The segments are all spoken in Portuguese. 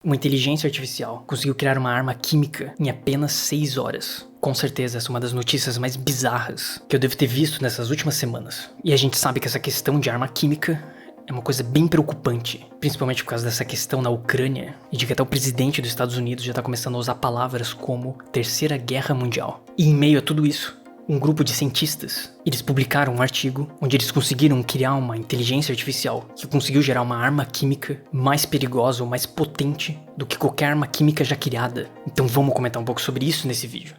Uma inteligência artificial conseguiu criar uma arma química em apenas 6 horas. Com certeza, essa é uma das notícias mais bizarras que eu devo ter visto nessas últimas semanas. E a gente sabe que essa questão de arma química é uma coisa bem preocupante, principalmente por causa dessa questão na Ucrânia e de que até o presidente dos Estados Unidos já está começando a usar palavras como Terceira Guerra Mundial. E em meio a tudo isso, um grupo de cientistas, eles publicaram um artigo onde eles conseguiram criar uma inteligência artificial que conseguiu gerar uma arma química mais perigosa ou mais potente do que qualquer arma química já criada. Então vamos comentar um pouco sobre isso nesse vídeo.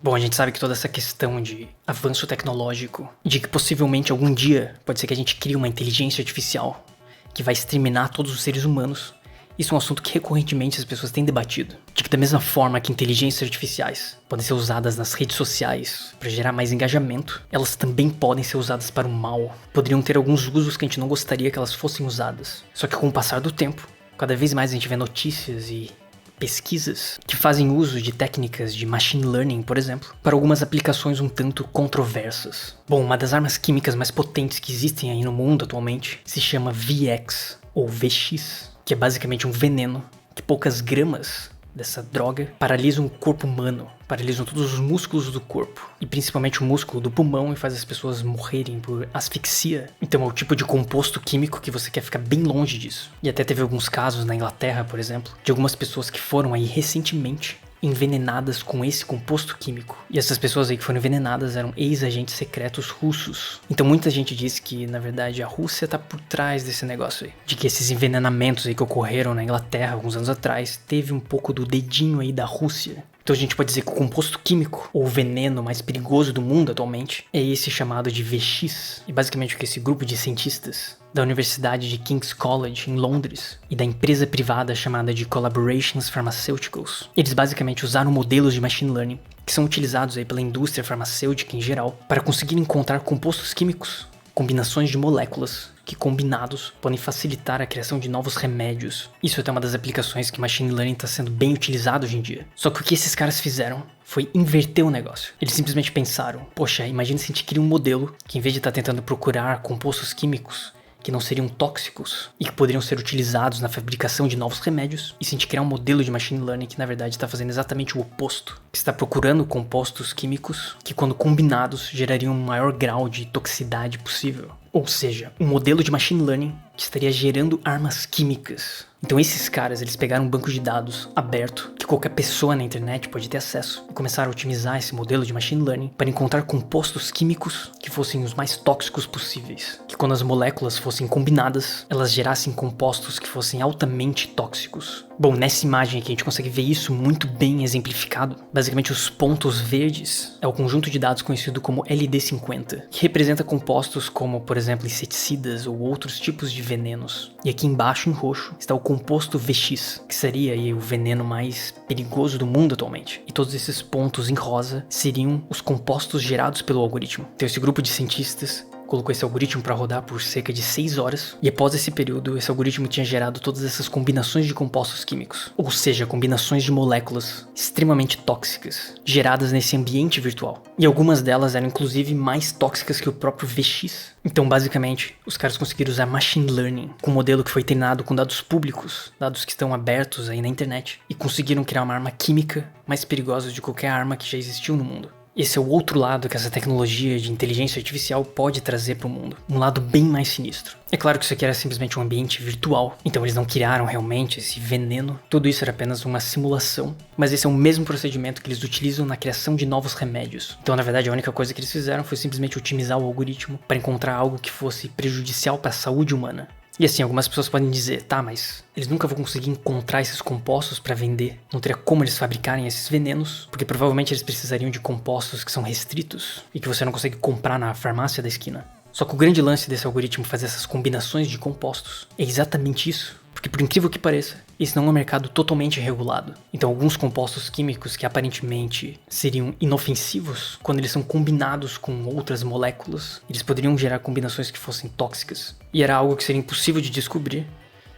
Bom, a gente sabe que toda essa questão de avanço tecnológico, de que possivelmente algum dia pode ser que a gente crie uma inteligência artificial que vai exterminar todos os seres humanos, isso é um assunto que recorrentemente as pessoas têm debatido. De que da mesma forma que inteligências artificiais podem ser usadas nas redes sociais para gerar mais engajamento, elas também podem ser usadas para o mal. Poderiam ter alguns usos que a gente não gostaria que elas fossem usadas. Só que com o passar do tempo, cada vez mais a gente vê notícias e pesquisas que fazem uso de técnicas de machine learning, por exemplo, para algumas aplicações um tanto controversas. Bom, uma das armas químicas mais potentes que existem aí no mundo atualmente se chama VX, ou VX, que é basicamente um veneno que poucas gramas dessa droga paralisam o corpo humano, paralisam todos os músculos do corpo, e principalmente o músculo do pulmão, e faz as pessoas morrerem por asfixia. Então é o tipo de composto químico que você quer ficar bem longe disso. E até teve alguns casos na Inglaterra, por exemplo, de algumas pessoas que foram aí recentemente envenenadas com esse composto químico. E essas pessoas aí que foram envenenadas eram ex-agentes secretos russos. Então muita gente diz que, na verdade, a Rússia tá por trás desse negócio aí. De que esses envenenamentos aí que ocorreram na Inglaterra alguns anos atrás, teve um pouco do dedinho aí da Rússia. Então a gente pode dizer que o composto químico, ou veneno mais perigoso do mundo atualmente, é esse chamado de VX. E basicamente o que esse grupo de cientistas da Universidade de King's College, em Londres, e da empresa privada chamada de Collaborations Pharmaceuticals, eles basicamente usaram modelos de machine learning que são utilizados aí pela indústria farmacêutica em geral para conseguir encontrar compostos químicos, combinações de moléculas que combinados podem facilitar a criação de novos remédios. Isso é até uma das aplicações que machine learning está sendo bem utilizado hoje em dia. Só que o que esses caras fizeram foi inverter o negócio. Eles simplesmente pensaram, poxa, imagina se a gente cria um modelo que, em vez de estar tentando procurar compostos químicos que não seriam tóxicos e que poderiam ser utilizados na fabricação de novos remédios, e se a gente criar um modelo de machine learning que na verdade está fazendo exatamente o oposto, que está procurando compostos químicos que, quando combinados, gerariam um maior grau de toxicidade possível. Ou seja, um modelo de machine learning que estaria gerando armas químicas. Então esses caras, eles pegaram um banco de dados aberto, que qualquer pessoa na internet pode ter acesso, e começaram a otimizar esse modelo de machine learning para encontrar compostos químicos que fossem os mais tóxicos possíveis. Que quando as moléculas fossem combinadas, elas gerassem compostos que fossem altamente tóxicos. Bom, nessa imagem aqui a gente consegue ver isso muito bem exemplificado. Basicamente os pontos verdes é o conjunto de dados conhecido como LD50, que representa compostos como, por exemplo, inseticidas ou outros tipos de venenos. E aqui embaixo, em roxo, está o composto VX, que seria aí o veneno mais perigoso do mundo atualmente. E todos esses pontos em rosa seriam os compostos gerados pelo algoritmo. Então esse grupo de cientistas colocou esse algoritmo para rodar por cerca de 6 horas, e após esse período, esse algoritmo tinha gerado todas essas combinações de compostos químicos, ou seja, combinações de moléculas extremamente tóxicas, geradas nesse ambiente virtual. E algumas delas eram inclusive mais tóxicas que o próprio VX. Então, basicamente, os caras conseguiram usar machine learning com um modelo que foi treinado com dados públicos, dados que estão abertos aí na internet, e conseguiram criar uma arma química mais perigosa de qualquer arma que já existiu no mundo. Esse é o outro lado que essa tecnologia de inteligência artificial pode trazer para o mundo. Um lado bem mais sinistro. É claro que isso aqui era simplesmente um ambiente virtual, então eles não criaram realmente esse veneno. Tudo isso era apenas uma simulação. Mas esse é o mesmo procedimento que eles utilizam na criação de novos remédios. Então, na verdade, a única coisa que eles fizeram foi simplesmente otimizar o algoritmo para encontrar algo que fosse prejudicial para a saúde humana. E assim, algumas pessoas podem dizer, tá, mas eles nunca vão conseguir encontrar esses compostos para vender. Não teria como eles fabricarem esses venenos, porque provavelmente eles precisariam de compostos que são restritos e que você não consegue comprar na farmácia da esquina. Só que o grande lance desse algoritmo fazer essas combinações de compostos é exatamente isso. Porque, por incrível que pareça, esse não é um mercado totalmente regulado. Então alguns compostos químicos que aparentemente seriam inofensivos, quando eles são combinados com outras moléculas, eles poderiam gerar combinações que fossem tóxicas. E era algo que seria impossível de descobrir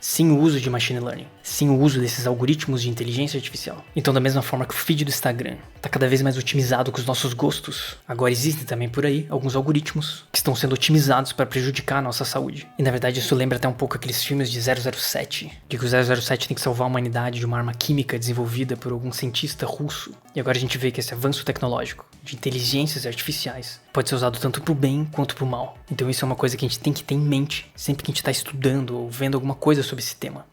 Sim, o uso de machine learning. Sim, o uso desses algoritmos de inteligência artificial. Então, da mesma forma que o feed do Instagram está cada vez mais otimizado com os nossos gostos, agora existem também por aí alguns algoritmos que estão sendo otimizados para prejudicar a nossa saúde. E na verdade isso lembra até um pouco aqueles filmes de 007, de que o 007 tem que salvar a humanidade de uma arma química desenvolvida por algum cientista russo. E agora a gente vê que esse avanço tecnológico de inteligências artificiais pode ser usado tanto pro bem quanto pro mal. Então isso é uma coisa que a gente tem que ter em mente sempre que a gente está estudando ou vendo alguma coisa sobre esse tema.